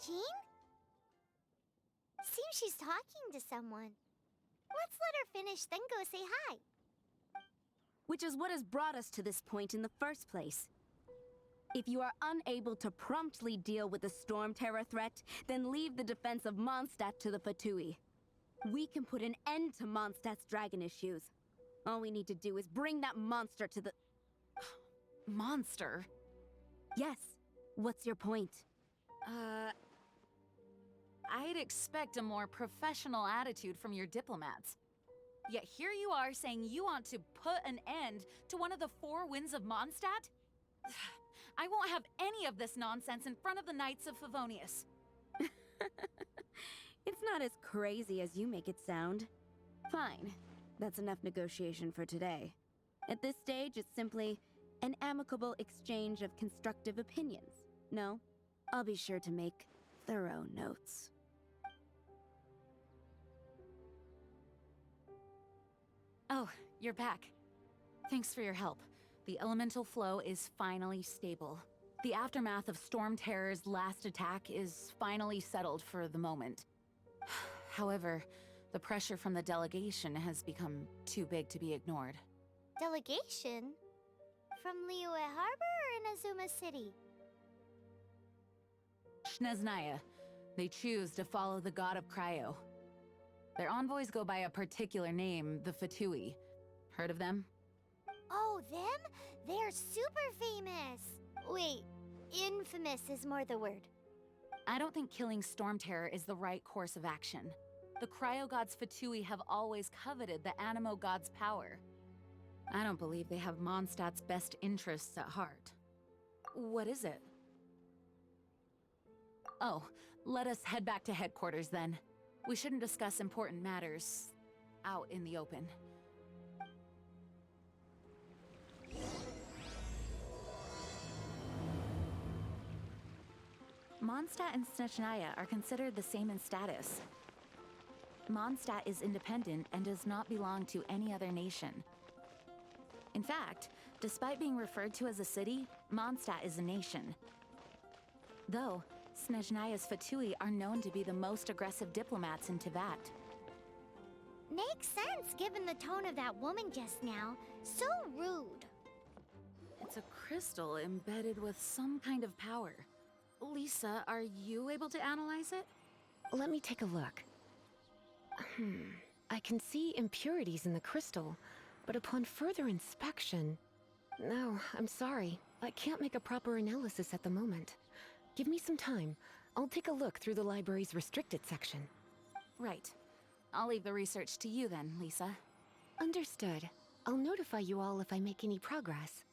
Jean? Seems she's talking to someone. Let's let her finish, then go say hi. Which is what has brought us to this point in the first place. If you are unable to promptly deal with the Storm Terror threat, then leave the defense of Mondstadt to the Fatui. We can put an end to Mondstadt's dragon issues. All we need to do is bring that monster to the... Monster? Yes. What's your point? I'd expect a more professional attitude from your diplomats. Yet here you are saying you want to put an end to one of the four winds of Mondstadt? I won't have any of this nonsense in front of the Knights of Favonius. It's not as crazy as you make it sound. Fine. That's enough negotiation for today. At this stage, it's simply an amicable exchange of constructive opinions. No? I'll be sure to make thorough notes. Oh, you're back. Thanks for your help. The elemental flow is finally stable. The aftermath of Storm Terror's last attack is finally settled for the moment. However, the pressure from the delegation has become too big to be ignored. Delegation? From Liyue Harbor or Inazuma City? Snezhnaya. They choose to follow the god of Cryo. Their envoys go by a particular name, the Fatui. Heard of them? Oh, them? They're super famous! Wait, infamous is more the word. I don't think killing Storm Terror is the right course of action. The Cryo God's Fatui have always coveted the Animo God's power. I don't believe they have Mondstadt's best interests at heart. What is it? Oh, let us head back to headquarters then. We shouldn't discuss important matters out in the open. Mondstadt and Snezhnaya are considered the same in status. Mondstadt is independent and does not belong to any other nation. In fact, despite being referred to as a city, Mondstadt is a nation. Though, Snezhnaya's Fatui are known to be the most aggressive diplomats in Teyvat. Makes sense given the tone of that woman just now. So rude. It's a crystal embedded with some kind of power. Lisa, are you able to analyze it? Let me take a look. I can see impurities in the crystal, but upon further inspection... No, I'm sorry. I can't make a proper analysis at the moment. Give me some time. I'll take a look through the library's restricted section. Right. I'll leave the research to you then, Lisa. Understood. I'll notify you all if I make any progress.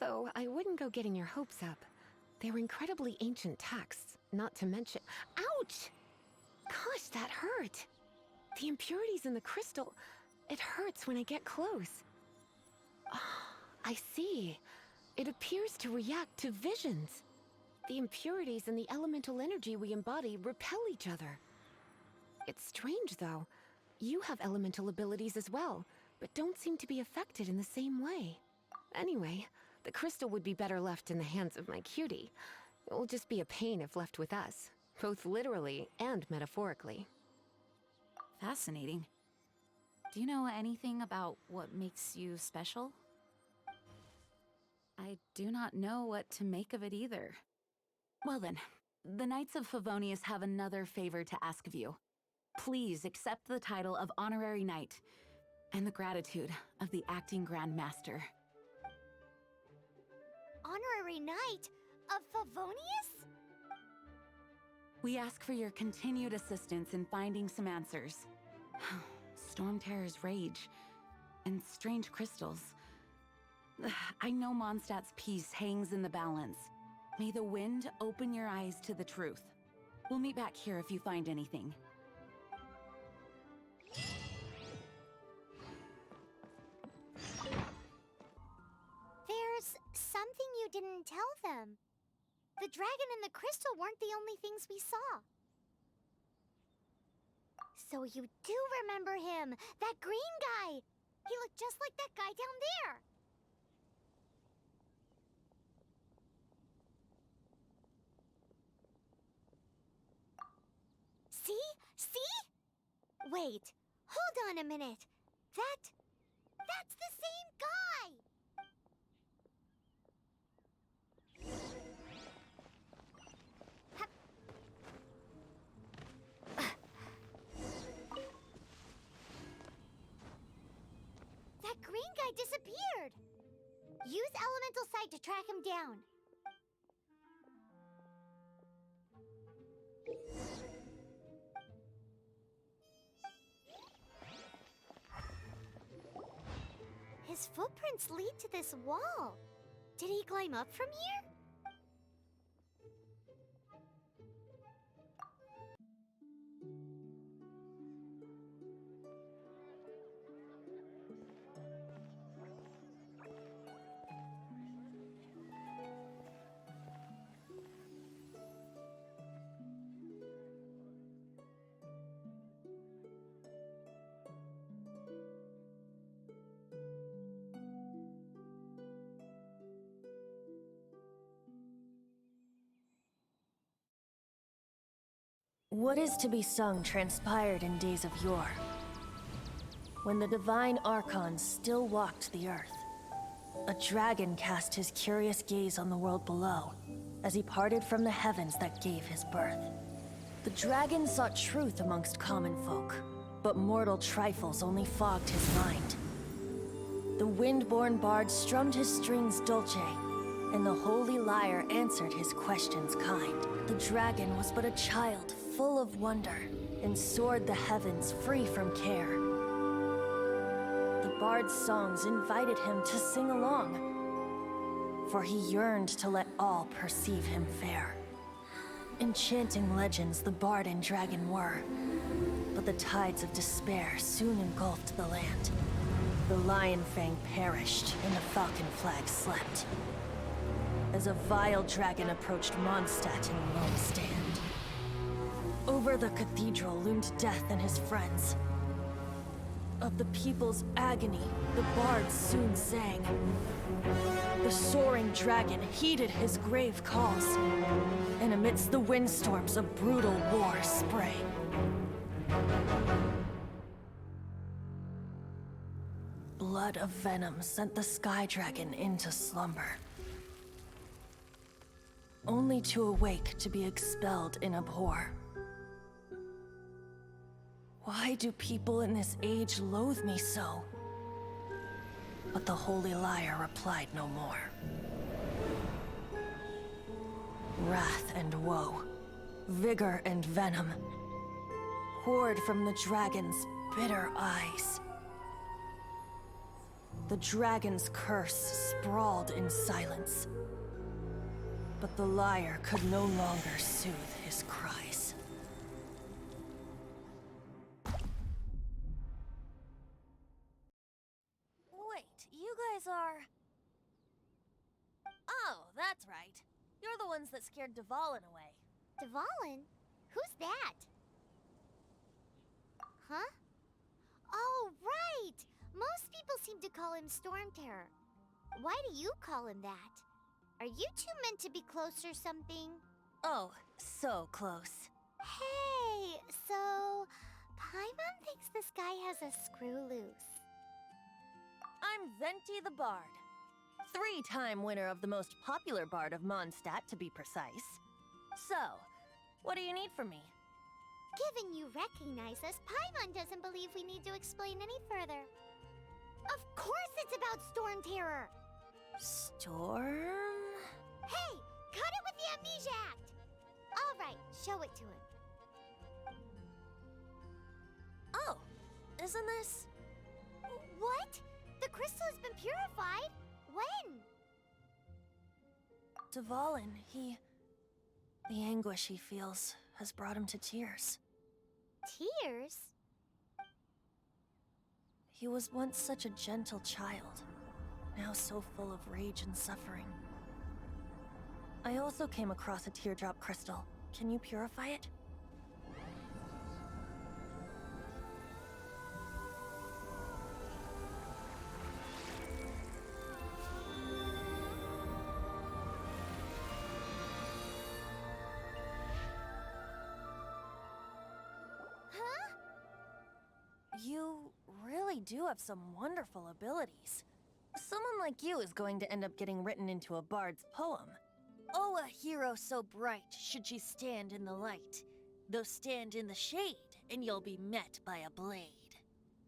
Though, I wouldn't go getting your hopes up. They're incredibly ancient texts, not to mention... Ouch! Gosh, that hurt! The impurities in the crystal... It hurts when I get close. I see. It appears to react to visions. The impurities and the elemental energy we embody repel each other. It's strange, though. You have elemental abilities as well, but don't seem to be affected in the same way. Anyway, the crystal would be better left in the hands of my cutie. It will just be a pain if left with us, both literally and metaphorically. Fascinating. Do you know anything about what makes you special? I do not know what to make of it either. Well then, the Knights of Favonius have another favor to ask of you. Please accept the title of Honorary Knight, and the gratitude of the Acting Grand Master. Honorary Knight of Favonius? We ask for your continued assistance in finding some answers. Storm Terror's rage, and strange crystals. I know Mondstadt's peace hangs in the balance. May the wind open your eyes to the truth. We'll meet back here if you find anything. There's something you didn't tell them. The dragon and the crystal weren't the only things we saw. So you do remember him, that green guy! He looked just like that guy down there! Wait, hold on a minute. That's the same guy! That green guy disappeared! Use elemental sight to track him down. His footprints lead to this wall. Did he climb up from here? What is to be sung transpired in days of yore, when the divine archons still walked the earth. A dragon cast his curious gaze on the world below, as he parted from the heavens that gave his birth. The dragon sought truth amongst common folk, but mortal trifles only fogged his mind. The wind-born bard strummed his strings dulce, and the holy lyre answered his questions kind. The dragon was but a child, full of wonder, and soared the heavens free from care. The bard's songs invited him to sing along, for he yearned to let all perceive him fair. Enchanting legends the bard and dragon were, but the tides of despair soon engulfed the land. The lion fang perished, and the falcon flag slept, as a vile dragon approached Mondstadt in lone stand. Over the cathedral loomed death and his friends. Of the people's agony, the bards soon sang. The soaring dragon heeded his grave calls, and amidst the windstorms a brutal war sprang. Blood of venom sent the sky dragon into slumber, only to awake to be expelled in abhor. Why do people in this age loathe me so? But the holy lyre replied no more. Wrath and woe, vigor and venom, poured from the dragon's bitter eyes. The dragon's curse sprawled in silence, but the lyre could no longer soothe his cries. Wait, you guys are... Oh, that's right. You're the ones that scared Dvalin away. Dvalin? Who's that? Huh? Oh, right! Most people seem to call him Storm Terror. Why do you call him that? Are you two meant to be close or something? Oh, so close. Hey, so... Paimon thinks this guy has a screw loose. I'm Venti the Bard. 3-time winner of the most popular bard of Mondstadt, to be precise. So, what do you need from me? Given you recognize us, Paimon doesn't believe we need to explain any further. Of course it's about Storm Terror! Storm? Hey! Cut it with the Amnesia Act! Alright, show it to him. Oh, isn't this... What? The crystal has been purified? When? Dvalin, the anguish he feels has brought him to tears. Tears? He was once such a gentle child, now so full of rage and suffering. I also came across a teardrop crystal. Can you purify it? really do have some wonderful abilities. Someone like you is going to end up getting written into a bard's poem. Oh, a hero so bright should she stand in the light, though stand in the shade, and you'll be met by a blade.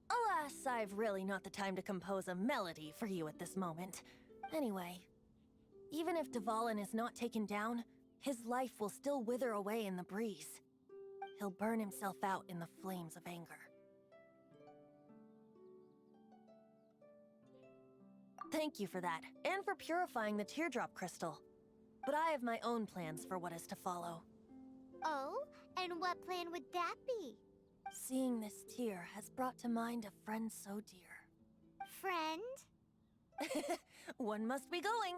Alas, I've really not the time to compose a melody for you at this moment. Anyway, even if Dvalin is not taken down, his life will still wither away in the breeze. He'll burn himself out in the flames of anger. Thank you for that, and for purifying the teardrop crystal. But I have my own plans for what is to follow. Oh, and what plan would that be? Seeing this tear has brought to mind a friend so dear. Friend? One must be going.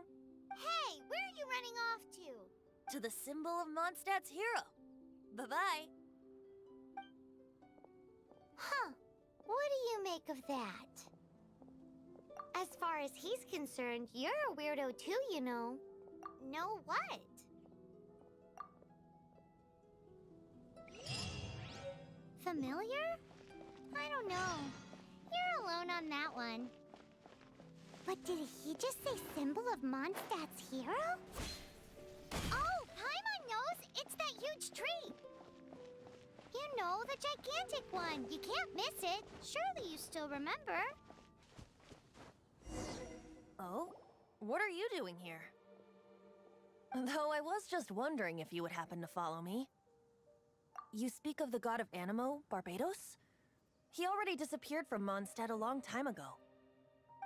Hey, where are you running off to? To the symbol of Mondstadt's hero. Bye-bye. Huh. What do you make of that? As far as he's concerned, you're a weirdo too, you know. Know what? Familiar? I don't know. You're alone on that one. But did he just say symbol of Mondstadt's hero? Oh, Paimon knows! It's that huge tree! You know, the gigantic one. You can't miss it. Surely you still remember. Oh? What are you doing here? Though I was just wondering if you would happen to follow me. You speak of the god of Animo, Barbados? He already disappeared from Mondstadt a long time ago.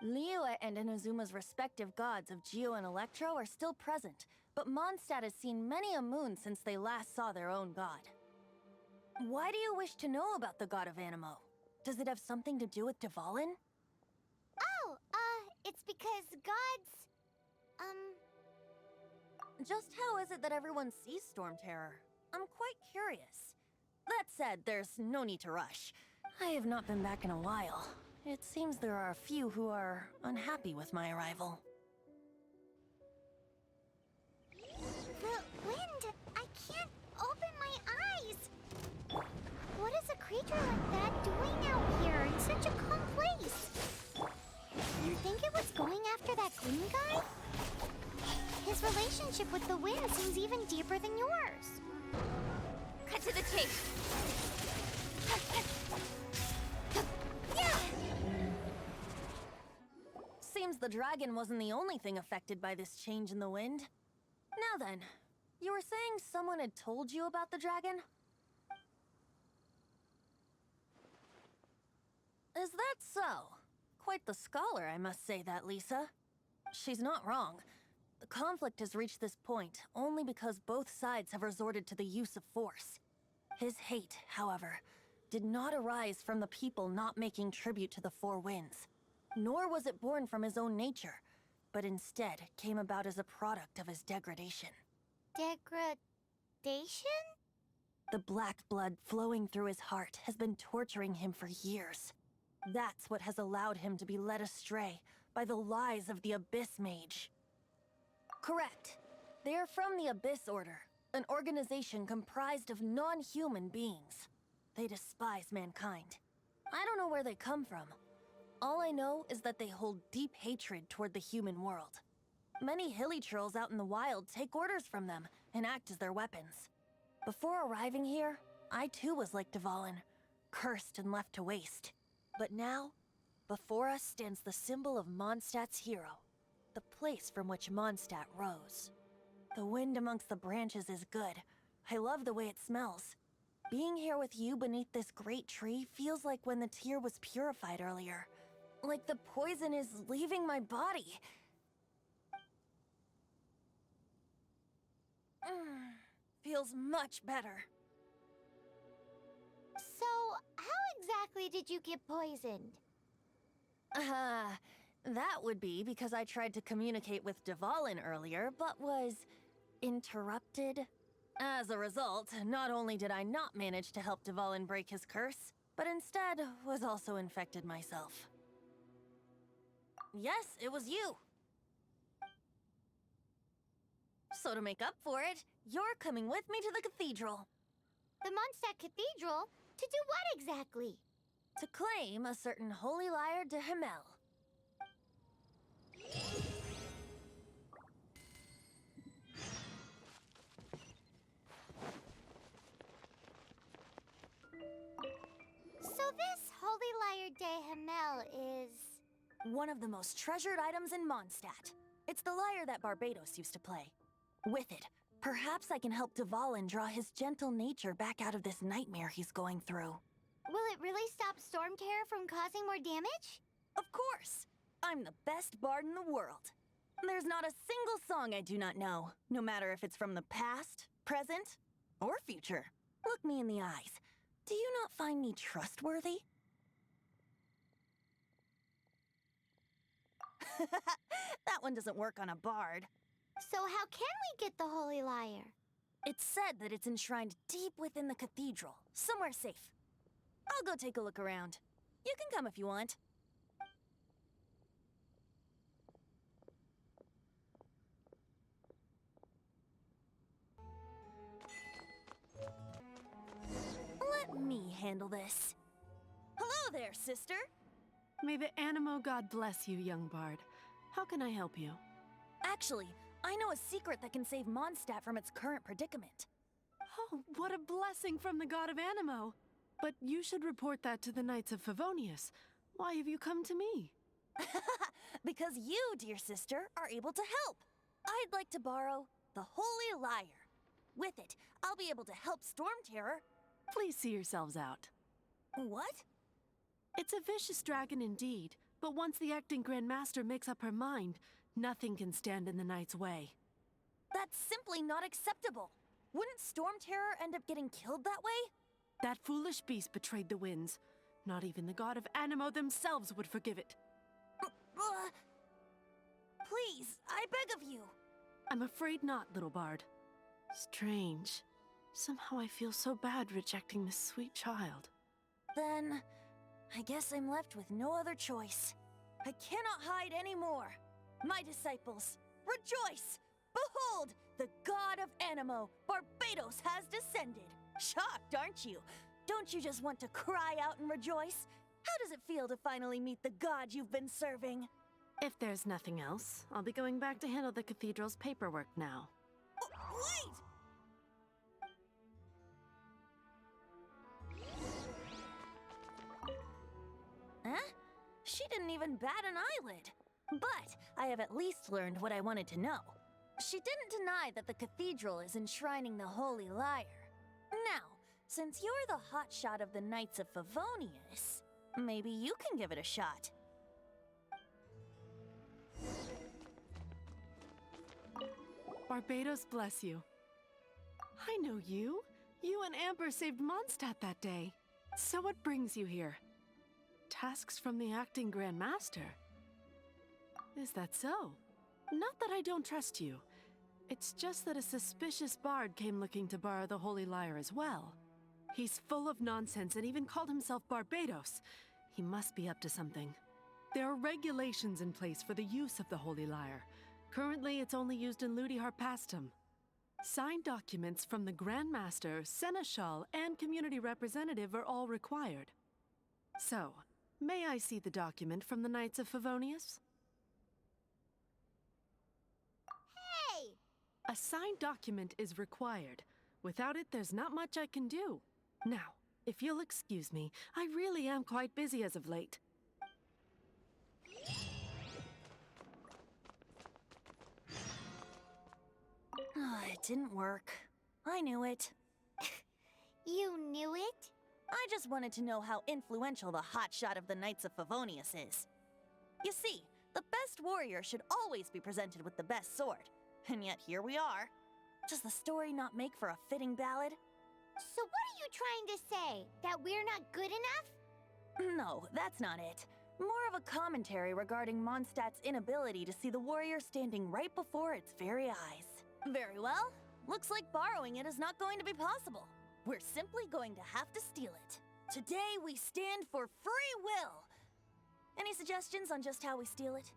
Liyue and Inazuma's respective gods of Geo and Electro are still present, but Mondstadt has seen many a moon since they last saw their own god. Why do you wish to know about the god of Animo? Does it have something to do with Dvalin? Oh, it's because gods... Just how is it that everyone sees Storm Terror? I'm quite curious. That said, there's no need to rush. I have not been back in a while. It seems there are a few who are unhappy with my arrival. The wind! I can't open my eyes! What is a creature like that doing out here in such a calm place? You think it was going after that green guy? His relationship with the wind seems even deeper than yours. Cut to the chase. Seems the dragon wasn't the only thing affected by this change in the wind. Now then, you were saying someone had told you about the dragon? Is that so? Quite the scholar, I must say that, Lisa. She's not wrong. The conflict has reached this point only because both sides have resorted to the use of force. His hate, however, did not arise from the people not making tribute to the Four Winds. Nor was it born from his own nature, but instead came about as a product of his degradation. Degradation? The black blood flowing through his heart has been torturing him for years. That's what has allowed him to be led astray by the lies of the Abyss Mage. Correct. They are from the Abyss Order, an organization comprised of non-human beings. They despise mankind. I don't know where they come from. All I know is that they hold deep hatred toward the human world. Many hilichurls out in the wild take orders from them and act as their weapons. Before arriving here, I too was like Dvalin, cursed and left to waste. But now, before us stands the symbol of Mondstadt's hero, the place from which Mondstadt rose. The wind amongst the branches is good. I love the way it smells. Being here with you beneath this great tree feels like when the tear was purified earlier. Like the poison is leaving my body. Feels much better. So, how exactly did you get poisoned? That would be because I tried to communicate with Dvalin earlier, but was interrupted. As a result, not only did I not manage to help Dvalin break his curse, but instead was also infected myself. Yes, it was you. So to make up for it, you're coming with me to the cathedral. The Mondstadt Cathedral? To do what exactly? To claim a certain holy liar de Himmel. So this Holy Liar de Himmel is... One of the most treasured items in Mondstadt. It's the lyre that Barbados used to play. With it, perhaps I can help Dvalin draw his gentle nature back out of this nightmare he's going through. Will it really stop Storm Terror from causing more damage? Of course! I'm the best bard in the world. There's not a single song I do not know, no matter if it's from the past, present, or future. Look me in the eyes. Do you not find me trustworthy? That one doesn't work on a bard. So how can we get the Holy Liar? It's said that it's enshrined deep within the cathedral, somewhere safe. I'll go take a look around. You can come if you want. Let me handle this. Hello there, sister. May the Animo God bless you, young bard. How can I help you? Actually, I know a secret that can save Mondstadt from its current predicament. Oh, what a blessing from the god of Animo! But you should report that to the Knights of Favonius. Why have you come to me? Because you, dear sister, are able to help. I'd like to borrow the Holy Liar. With it, I'll be able to help Storm Terror. Please see yourselves out. What? It's a vicious dragon indeed, but once the acting Grand Master makes up her mind, nothing can stand in the Knight's way. That's simply not acceptable. Wouldn't Storm Terror end up getting killed that way? That foolish beast betrayed the winds. Not even the god of Animo themselves would forgive it. Please, I beg of you. I'm afraid not, little bard. Strange. Somehow I feel so bad rejecting this sweet child. Then, I guess I'm left with no other choice. I cannot hide anymore. My disciples, rejoice! Behold, the god of Animo, Barbados, has descended. Shocked, aren't you? Don't you just want to cry out and rejoice? How does it feel to finally meet the god you've been serving? If there's nothing else, I'll be going back to handle the cathedral's paperwork now. Wait! Huh? She didn't even bat an eyelid. But I have at least learned what I wanted to know. She didn't deny that the cathedral is enshrining the Holy Liar. Now, since you're the hotshot of the Knights of Favonius, maybe you can give it a shot. Barbados bless you. I know you. You and Amber saved Mondstadt that day. So what brings you here? Tasks from the acting Grand Master? Is that so? Not that I don't trust you. It's just that a suspicious bard came looking to borrow the Holy Lyre as well. He's full of nonsense and even called himself Barbados. He must be up to something. There are regulations in place for the use of the Holy Lyre. Currently, it's only used in Ludi Harpastum. Signed documents from the Grand Master, Seneschal, and Community Representative are all required. So, may I see the document from the Knights of Favonius? Hey! A signed document is required. Without it, there's not much I can do. Now, if you'll excuse me, I really am quite busy as of late. It didn't work. I knew it. You knew it? I just wanted to know how influential the hotshot of the Knights of Favonius is. You see, the best warrior should always be presented with the best sword. And yet here we are. Does the story not make for a fitting ballad? So what are you trying to say? That we're not good enough? No, that's not it. More of a commentary regarding Mondstadt's inability to see the warrior standing right before its very eyes. Very well. Looks like borrowing it is not going to be possible. We're simply going to have to steal it. Today we stand for free will. Any suggestions on just how we steal it?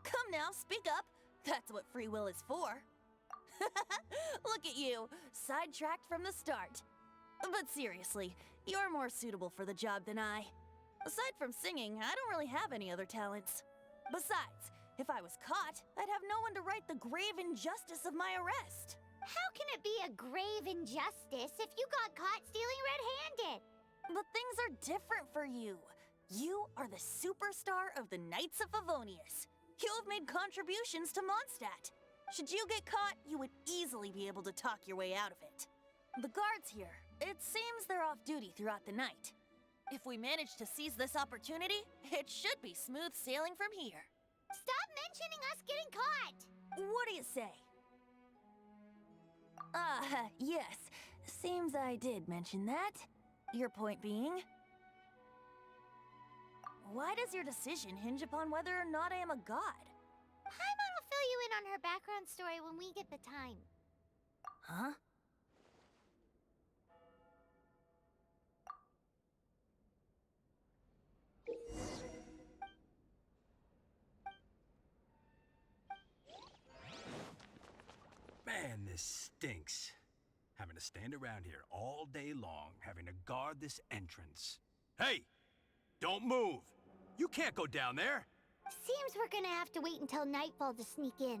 Come now, speak up. That's what free will is for. Look at you, sidetracked from the start. But seriously, you're more suitable for the job than I. Aside from singing, I don't really have any other talents. Besides, if I was caught, I'd have no one to right the grave injustice of my arrest. How can it be a grave injustice if you got caught stealing red-handed? But things are different for you. You are the superstar of the Knights of Favonius. You have made contributions to Mondstadt. Should you get caught, you would easily be able to talk your way out of it. The guards here, it seems they're off duty throughout the night. If we manage to seize this opportunity, it should be smooth sailing from here. Stop mentioning us getting caught! What do you say? Yes. Seems I did mention that. Your point being? Why does your decision hinge upon whether or not I am a god? Paimon will fill you in on her background story when we get the time. Huh? Man, this stinks. Having to stand around here all day long, having to guard this entrance. Hey! Don't move! You can't go down there! Seems we're gonna have to wait until nightfall to sneak in.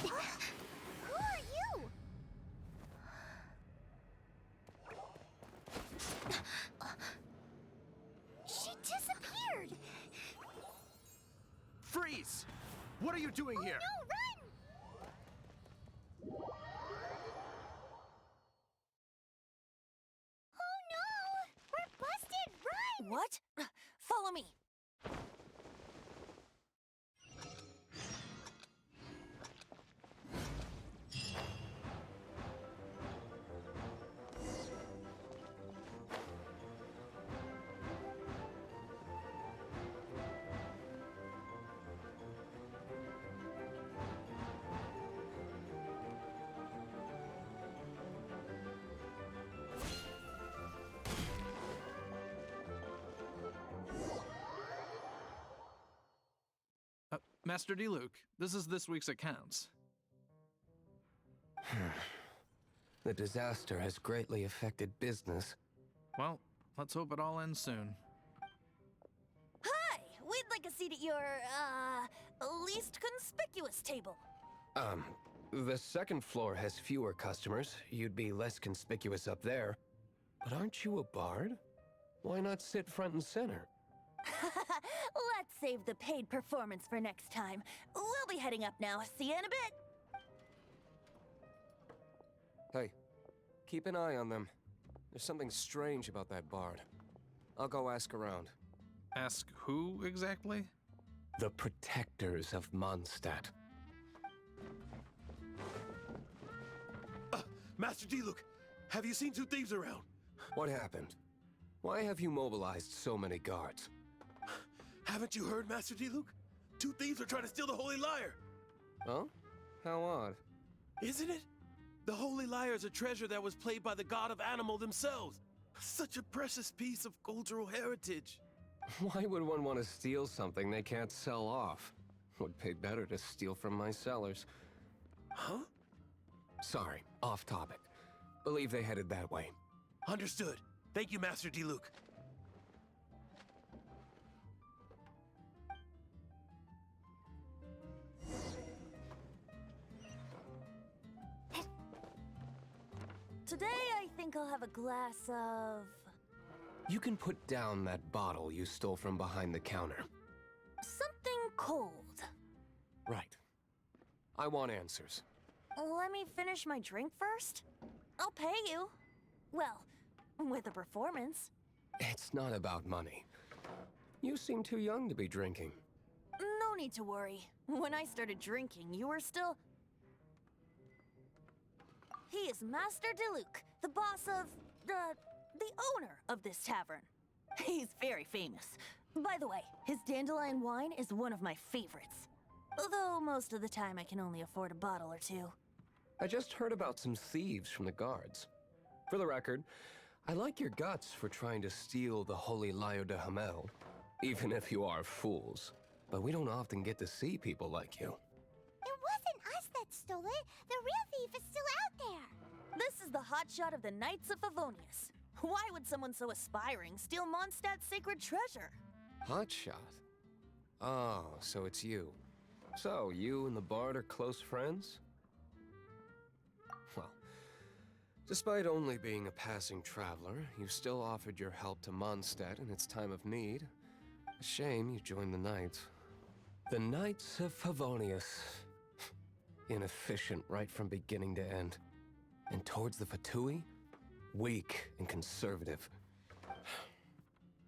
Who are you? She disappeared! Freeze! What are you doing here? No, run! Oh no! We're busted! Run! What? Follow me. Master D. Luke, this is this week's accounts. The disaster has greatly affected business. Well, let's hope it all ends soon. Hi! We'd like a seat at your, least conspicuous table. The second floor has fewer customers. You'd be less conspicuous up there. But aren't you a bard? Why not sit front and center? Let's save the paid performance for next time. We'll be heading up now. See you in a bit. Hey, keep an eye on them. There's something strange about that bard. I'll go ask around. Ask who exactly? The protectors of Mondstadt. Master D-Luke, have you seen two thieves around? What happened? Why have you mobilized so many guards? Haven't you heard, Master D-Luke? Two thieves are trying to steal the Holy Lyre. Huh? How odd. Isn't it? The Holy Lyre is a treasure that was played by the god of animal themselves. Such a precious piece of cultural heritage. Why would one want to steal something they can't sell off? Would pay better to steal from my sellers. Huh? Sorry, off topic. Believe they headed that way. Understood. Thank you, Master D-Luke. Today, I think I'll have a glass of... You can put down that bottle you stole from behind the counter. something cold. Right. I want answers. Let me finish my drink first. I'll pay you. Well, with a performance. It's not about money. You seem too young to be drinking. No need to worry. When I started drinking, you were still... He is Master Diluc, the boss of... the owner of this tavern. He's very famous. By the way, his dandelion wine is one of my favorites. Although most of the time I can only afford a bottle or two. I just heard about some thieves from the guards. For the record, I like your guts for trying to steal the Holy Lyre de Hamel, even if you are fools. But we don't often get to see people like you. It wasn't us that stole it. The real thief is still out there. This is the hotshot of the Knights of Favonius. Why would someone so aspiring steal Mondstadt's sacred treasure? Hotshot? Oh, so it's you. So, you and the Bard are close friends? Well, despite only being a passing traveler, you still offered your help to Mondstadt in its time of need. A shame you joined the Knights. The Knights of Favonius. Inefficient right from beginning to end. And towards the Fatui, weak and conservative.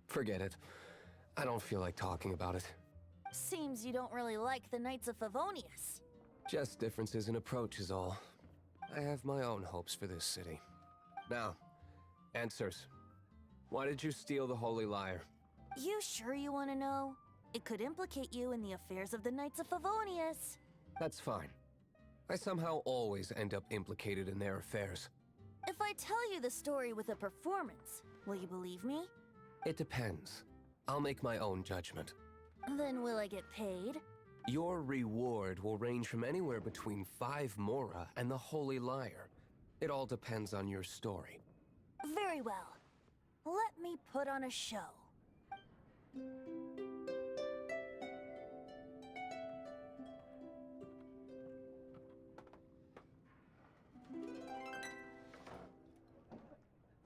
Forget it. I don't feel like talking about it. Seems you don't really like the Knights of Favonius. Just differences in approach is all. I have my own hopes for this city. Now, answers. Why did you steal the Holy Lyre? You sure you want to know? It could implicate you in the affairs of the Knights of Favonius. That's fine. I somehow always end up implicated in their affairs. If I tell you the story with a performance, will you believe me? It depends. I'll make my own judgment. Then will I get paid? Your reward will range from anywhere between 5 Mora and the Holy Lyre. It all depends on your story. Very well. Let me put on a show.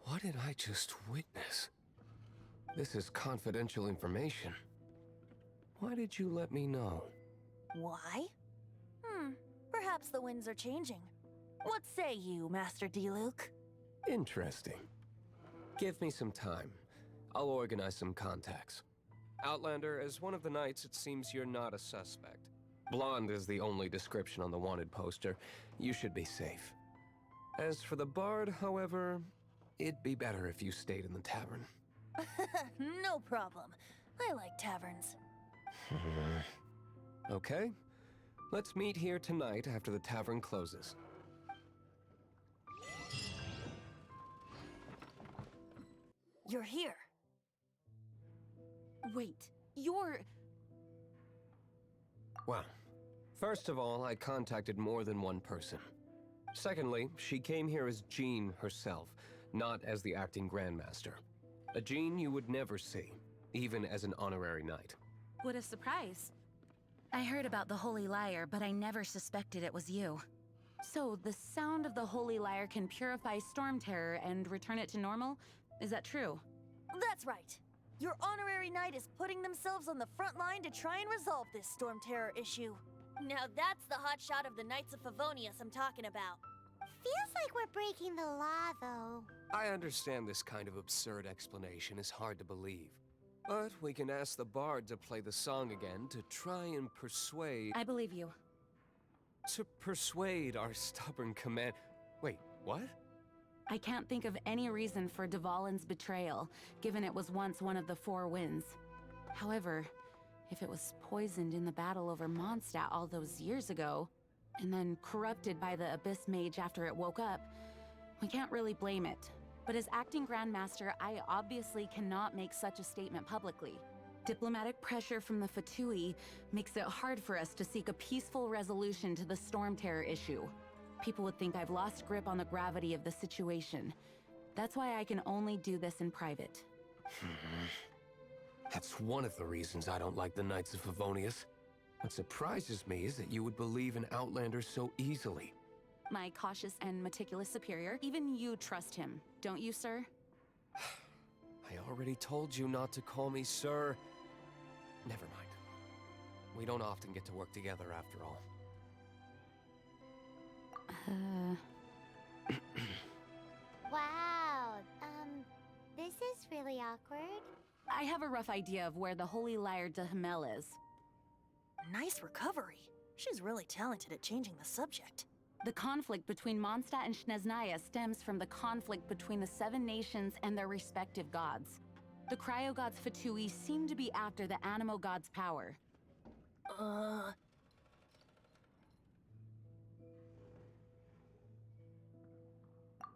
What did I just witness? This is confidential information. Why did you let me know? Why? Perhaps the winds are changing. What say you, Master Diluc? Interesting. Give me some time. I'll organize some contacts. Outlander, as one of the knights, it seems you're not a suspect. Blonde is the only description on the wanted poster. You should be safe. As for the Bard, however, it'd be better if you stayed in the tavern. No problem. I like taverns. Okay. Let's meet here tonight after the tavern closes. You're here. Wait, you're... Well, first of all, I contacted more than one person. Secondly, she came here as Jean herself, not as the acting Grandmaster. A Jean you would never see, even as an honorary knight. What a surprise. I heard about the Holy Lyre, but I never suspected it was you. So, the sound of the Holy Lyre can purify Storm Terror and return it to normal? Is that true? That's right. Your honorary knight is putting themselves on the front line to try and resolve this Storm Terror issue. Now that's the hotshot of the Knights of Favonius I'm talking about. Feels like we're breaking the law, though. I understand this kind of absurd explanation is hard to believe. But we can ask the Bard to play the song again to try and persuade... I believe you. To persuade our stubborn command... Wait, what? I can't think of any reason for Dvalin's betrayal, given it was once one of the 4 winds. However, if it was poisoned in the battle over Mondstadt all those years ago, and then corrupted by the Abyss Mage after it woke up, we can't really blame it. But as acting Grandmaster, I obviously cannot make such a statement publicly. Diplomatic pressure from the Fatui makes it hard for us to seek a peaceful resolution to the Storm Terror issue. People would think I've lost grip on the gravity of the situation. That's why I can only do this in private. That's one of the reasons I don't like the Knights of Favonius. What surprises me is that you would believe in Outlander so easily. My cautious and meticulous superior, even you trust him, don't you, sir? I already told you not to call me sir. Never mind. We don't often get to work together after all. Wow, this is really really awkward. I have a rough idea of where the Holy Lyre de Himmel is. Nice recovery. She's really talented at changing the subject. The conflict between Mondstadt and Snezhnaya stems from the conflict between the 7 nations and their respective gods. The cryo-gods Fatui seem to be after the Animo god's power.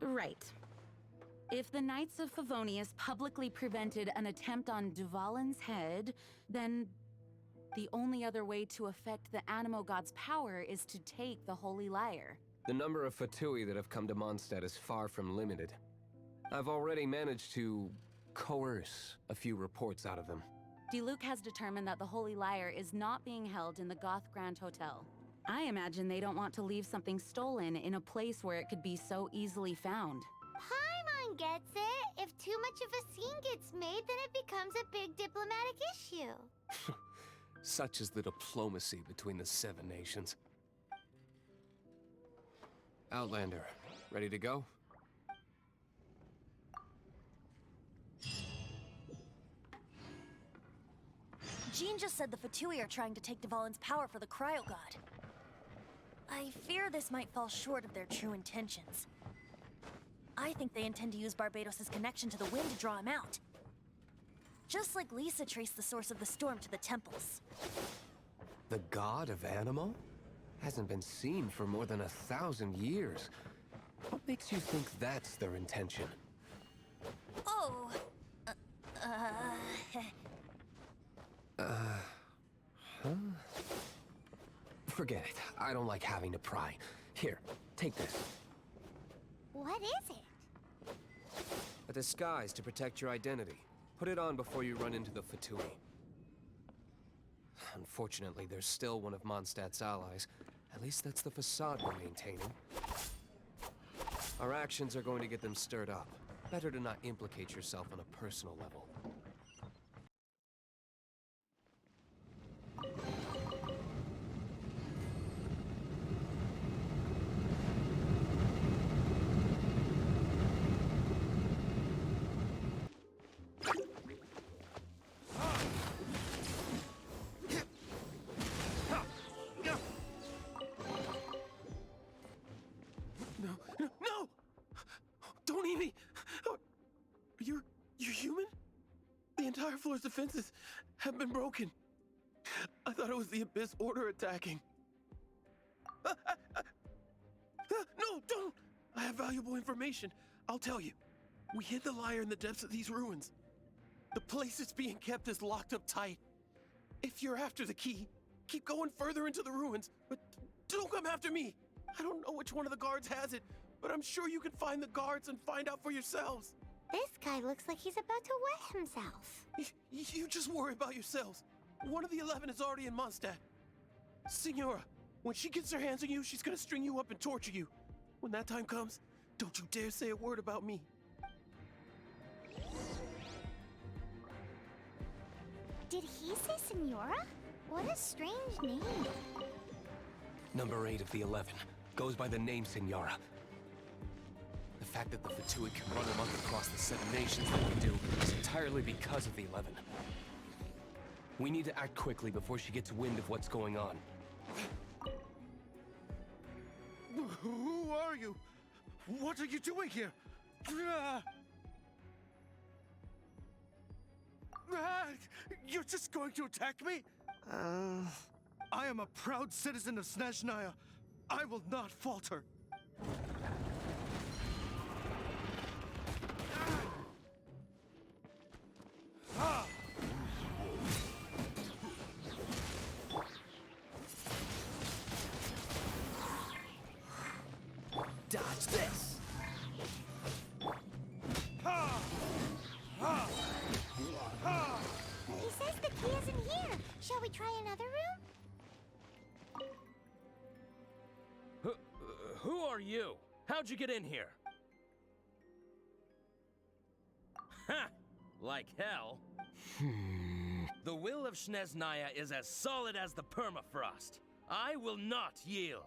Right. If the Knights of Favonius publicly prevented an attempt on Duvalin's head, then the only other way to affect the Animo god's power is to take the Holy Lyre. The number of Fatui that have come to Mondstadt is far from limited. I've already managed to coerce a few reports out of them. Diluc has determined that the Holy Lyre is not being held in the Goth Grand Hotel. I imagine they don't want to leave something stolen in a place where it could be so easily found. Paimon gets it. If too much of a scene gets made, then it becomes a big diplomatic issue. Such is the diplomacy between the 7 nations. Outlander, ready to go? Jean just said the Fatui are trying to take Duvalin's power for the Cryo God. I fear this might fall short of their true intentions. I think they intend to use Barbados' connection to the wind to draw him out. Just like Lisa traced the source of the storm to the temples. The god of Animo? Hasn't been seen for more than 1,000 years. What makes you think that's their intention? Oh... Forget it. I don't like having to pry. Here, take this. What is it? A disguise to protect your identity. Put it on before you run into the Fatui. Unfortunately, there's still one of Mondstadt's allies. At least that's the facade we're maintaining. Our actions are going to get them stirred up. Better to not implicate yourself on a personal level. No! Don't eat me! You're human? The entire floor's defenses have been broken. I thought it was the Abyss Order attacking. No, don't! I have valuable information. I'll tell you. We hid the lyre in the depths of these ruins. The place it's being kept is locked up tight. If you're after the key, keep going further into the ruins, but don't come after me. I don't know which one of the guards has it, but I'm sure you can find the guards and find out for yourselves. This guy looks like he's about to wet himself. You just worry about yourselves. One of the 11 is already in Mondstadt. Signora, when she gets her hands on you, she's gonna string you up and torture you. When that time comes, don't you dare say a word about me. Did he say Senora? What a strange name. Number 8 of the 11 goes by the name Signora. The fact that the Fatui can run amok across the 7 nations like we do is entirely because of the 11. We need to act quickly before she gets wind of what's going on. Who are you? What are you doing here? You're just going to attack me? I am a proud citizen of Snezhnaya. I will not falter. Dodge this! He says the key isn't here. Shall we try another room? Who are you? How'd you get in here? Ha! Like hell. The will of Snezhnaya is as solid as the permafrost. I will not yield.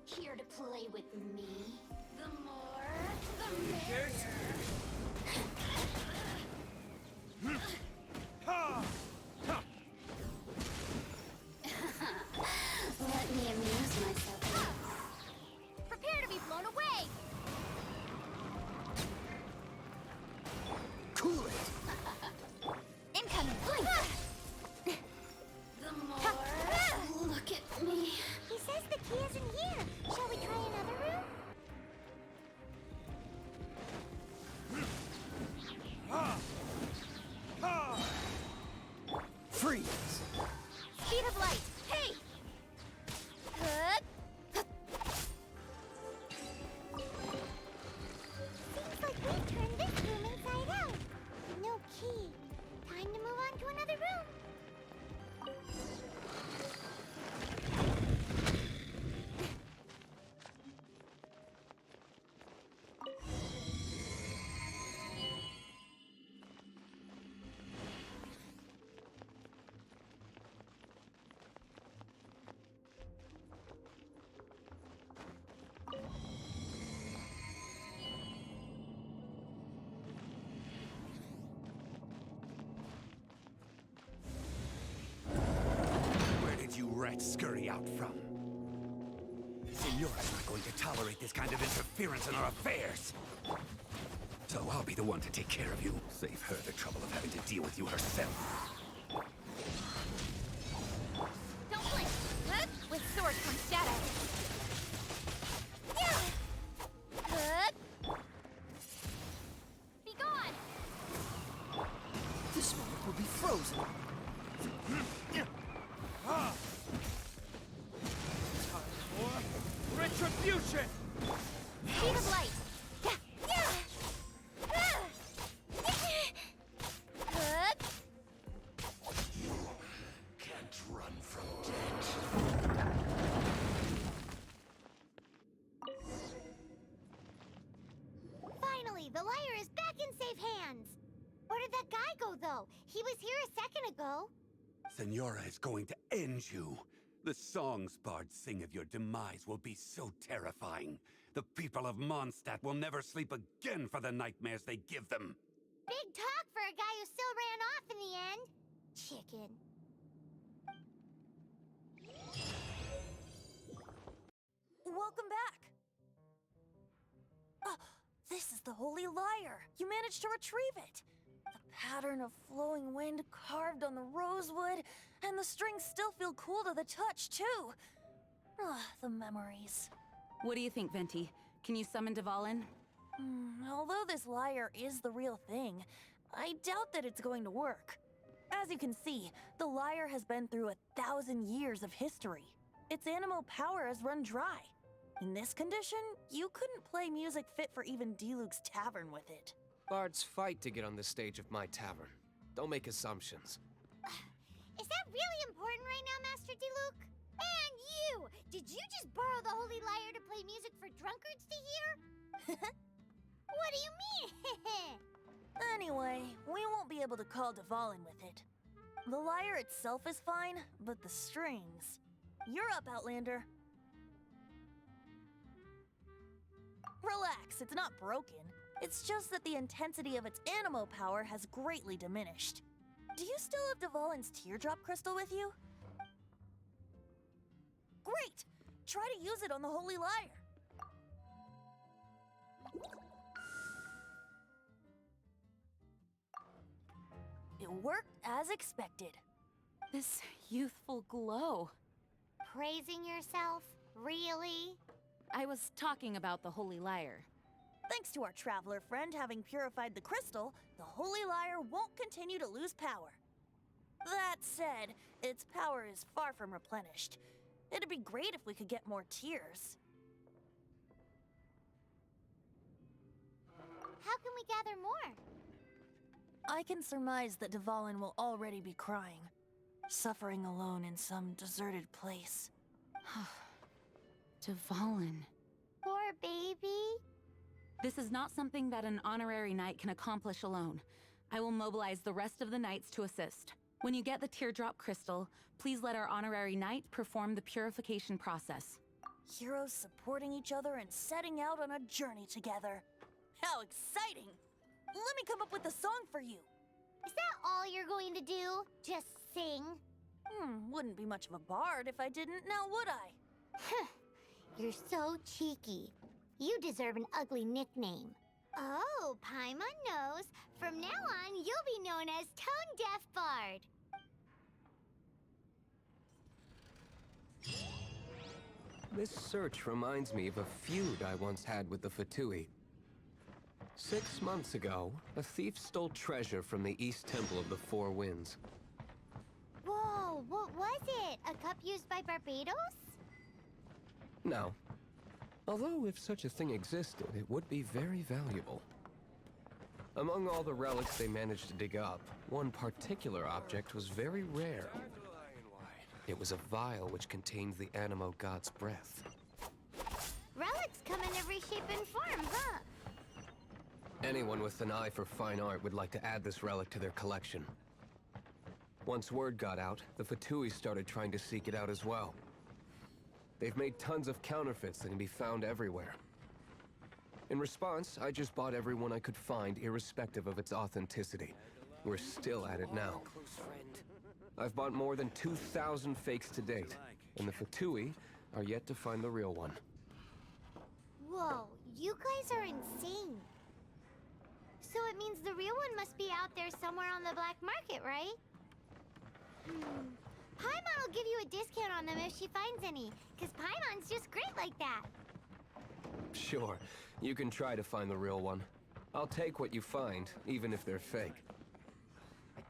Here to play with me? The more, the Let me amuse myself. Prepare to be blown away! Cool it! Incoming! The more look at me. He says the key isn't here. Shall we try another room? Freeze! Speed of light! Hey! Seems like we've turned this room inside out. No key. Time to move on to another room. Where did you rats scurry out from? Senora's not going to tolerate this kind of interference in our affairs. So I'll be the one to take care of you. Save her the trouble of having to deal with you herself. Don't blink. With sword comes shadow. Be gone. This one will be frozen. Retribution! Speed of light. Can't run from death. Finally, the liar is back in safe hands. Where did that guy go, though? He was here a second ago. Senora is going to end you. The songs bards sing of your demise will be so terrifying. The people of Mondstadt will never sleep again for the nightmares they give them. Big talk for a guy who still ran off in the end. Chicken. Welcome back. This is the Holy Lyre. You managed to retrieve it. The pattern of flowing wind carved on the rosewood, and the strings still feel cool to the touch, too. The memories. What do you think, Venti? Can you summon Dvalin? Although this lyre is the real thing, I doubt that it's going to work. As you can see, the lyre has been through 1,000 years of history. Its animal power has run dry. In this condition, you couldn't play music fit for even Diluc's tavern with it. Bards fight to get on the stage of my tavern. Don't make assumptions. Is that really important right now, Master Diluc? And you! Did you just borrow the Holy Lyre to play music for drunkards to hear? What do you mean? Anyway, we won't be able to call Dvalin with it. The lyre itself is fine, but the strings... You're up, Outlander. Relax, it's not broken. It's just that the intensity of its animal power has greatly diminished. Do you still have Dvalin's teardrop crystal with you? Great! Try to use it on the Holy Lyre. It worked as expected. This youthful glow. Praising yourself? Really? I was talking about the Holy Lyre. Thanks to our traveler friend having purified the crystal, the Holy Lyre won't continue to lose power. That said, its power is far from replenished. It'd be great if we could get more tears. How can we gather more? I can surmise that Dvalin will already be crying, suffering alone in some deserted place. Dvalin. Poor baby. This is not something that an honorary knight can accomplish alone. I will mobilize the rest of the knights to assist. When you get the teardrop crystal, please let our honorary knight perform the purification process. Heroes supporting each other and setting out on a journey together. How exciting! Let me come up with a song for you. Is that all you're going to do? Just sing? Wouldn't be much of a bard if I didn't, now would I? You're so cheeky. You deserve an ugly nickname. Oh, Paimon knows. From now on, you'll be known as Tone Deaf Bard. This search reminds me of a feud I once had with the Fatui. 6 months ago, a thief stole treasure from the East Temple of the Four Winds. Whoa, what was it? A cup used by Barbados? No. Although if such a thing existed, it would be very valuable. Among all the relics they managed to dig up, one particular object was very rare. It was a vial which contained the Animo god's breath. Relics come in every shape and form, huh? Anyone with an eye for fine art would like to add this relic to their collection. Once word got out, the Fatui started trying to seek it out as well. They've made tons of counterfeits that can be found everywhere. In response, I just bought every one I could find, irrespective of its authenticity. We're still at it now. I've bought more than 2,000 fakes to date, and the Fatui are yet to find the real one. Whoa, you guys are insane. So it means the real one must be out there somewhere on the black market, right? Paimon will give you a discount on them if she finds any, because Paimon's just great like that. Sure, you can try to find the real one. I'll take what you find, even if they're fake.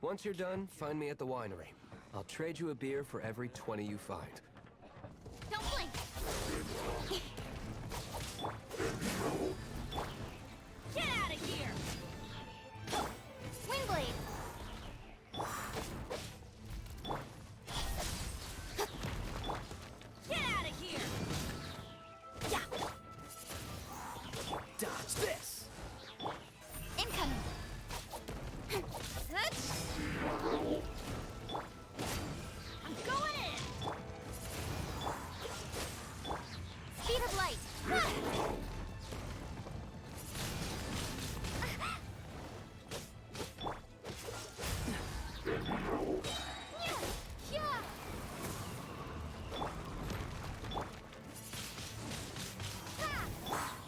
Once you're done, find me at the winery. I'll trade you a beer for every 20 you find. Don't blink! Get out of here! Windblade! Get out of here! Yeah! Dodge this! Incoming! I'm going in! Speed of light!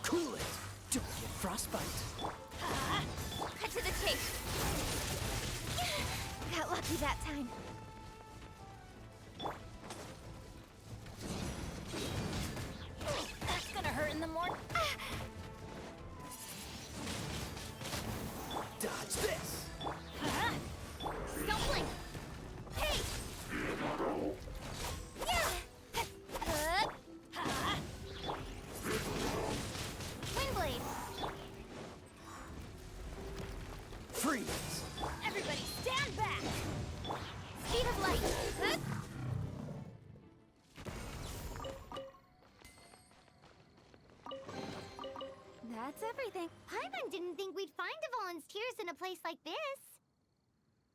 Cool it! Don't get frostbite! Cut to the chase! Got lucky that time. That's gonna hurt in the morning. Dodge this! Don't blink! Hey! Windblade! Freeze! Everybody stand back! Speed of light! That's everything. Paimon didn't think we'd find Devon's tears in a place like this.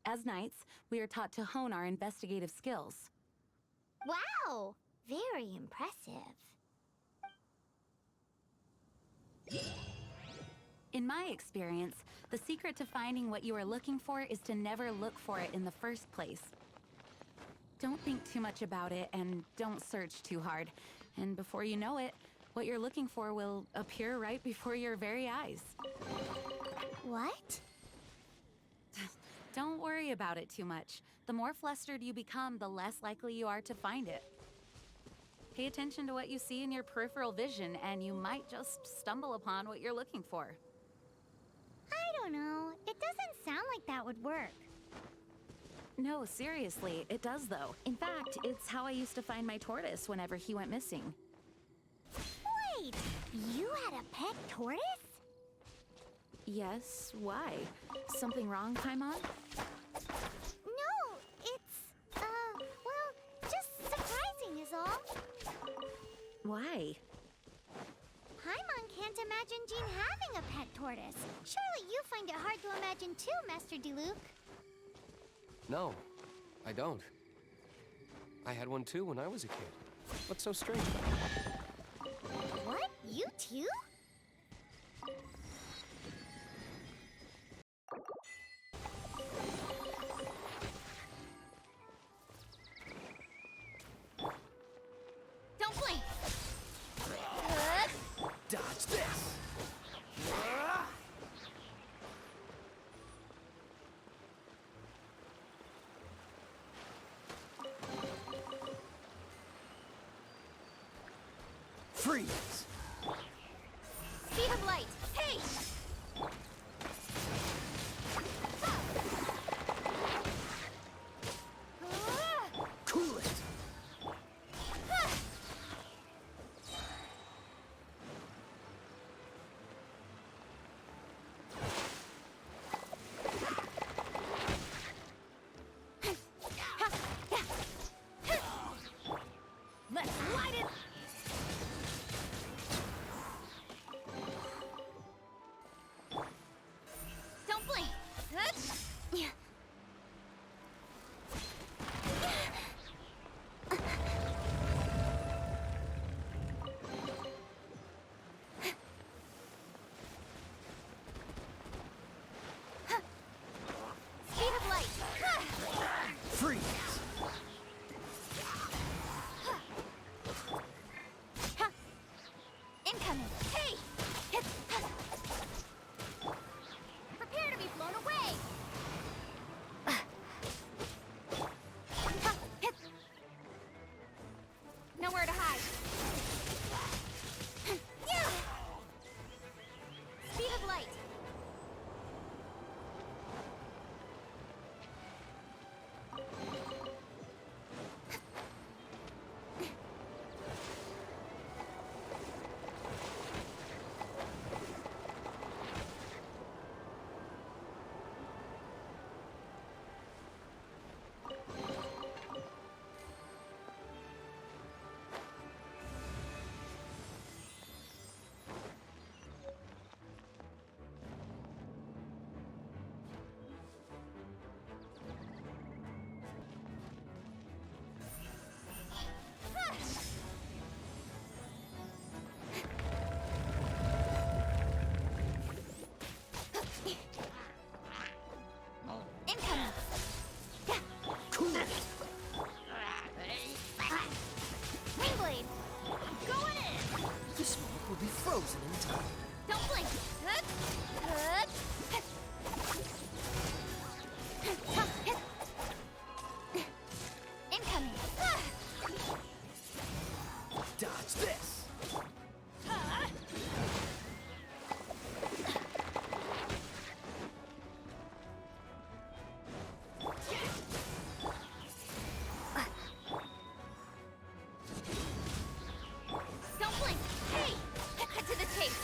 As knights, we are taught to hone our investigative skills. Wow! Very impressive. In my experience, the secret to finding what you are looking for is to never look for it in the first place. Don't think too much about it and don't search too hard. And before you know it, what you're looking for will appear right before your very eyes. What? Don't worry about it too much. The more flustered you become, the less likely you are to find it. Pay attention to what you see in your peripheral vision, and you might just stumble upon what you're looking for. I don't know. It doesn't sound like that would work. No, seriously, it does though. In fact, it's how I used to find my tortoise whenever he went missing. Wait! You had a pet tortoise? Yes, why? Something wrong, Paimon? No, it's, well, just surprising is all. Why? Paimon can't imagine Jean having a pet tortoise. Surely you find it hard to imagine too, Master Diluc. No, I don't. I had one too when I was a kid. What's so strange about it? What? You too? Freeze! Speed of light! Hey! Cool it! Let's light it! Don't blink! Yeah. Speed of light! Freeze! Incoming! Hey! Prepare to be blown away! Nowhere to hide. Speed of light! Incoming! Cool it! Wingblade! Going in! This moment will be frozen in time. Don't blink! Incoming! Dodge this! Don't blink! Hey! Cut to the chase!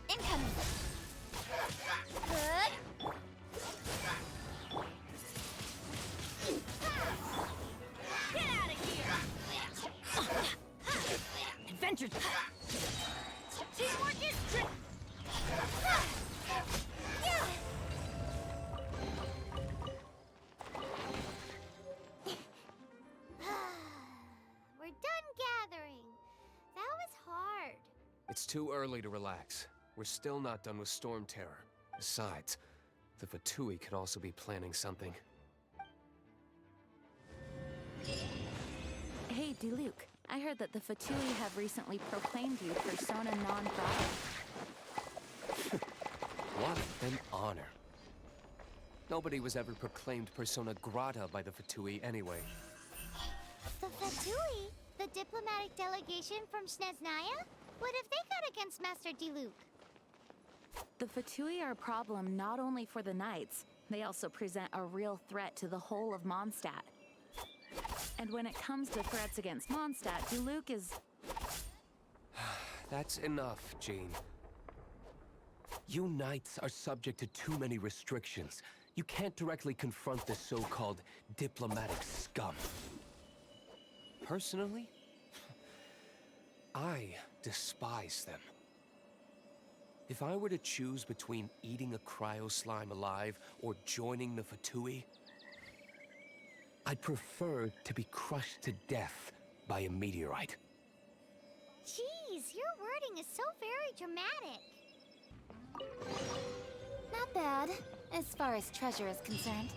Incoming! Get out of here! Adventure! Teamwork is trick! We're done gathering. That was hard. It's too early to relax. We're still not done with Storm Terror. Besides, the Fatui could also be planning something. Hey, Diluc. I heard that the Fatui have recently proclaimed you persona non grata. What an honor. Nobody was ever proclaimed persona grata by the Fatui anyway. The Fatui? The diplomatic delegation from Sneznaya? What have they got against Master Diluc? The Fatui are a problem not only for the Knights, they also present a real threat to the whole of Mondstadt. And when it comes to threats against Mondstadt, Diluc is... That's enough, Jean. You Knights are subject to too many restrictions. You can't directly confront the so-called diplomatic scum. Personally, I despise them. If I were to choose between eating a cryo-slime alive or joining the Fatui, I'd prefer to be crushed to death by a meteorite. Jeez, your wording is so very dramatic. Not bad, as far as treasure is concerned.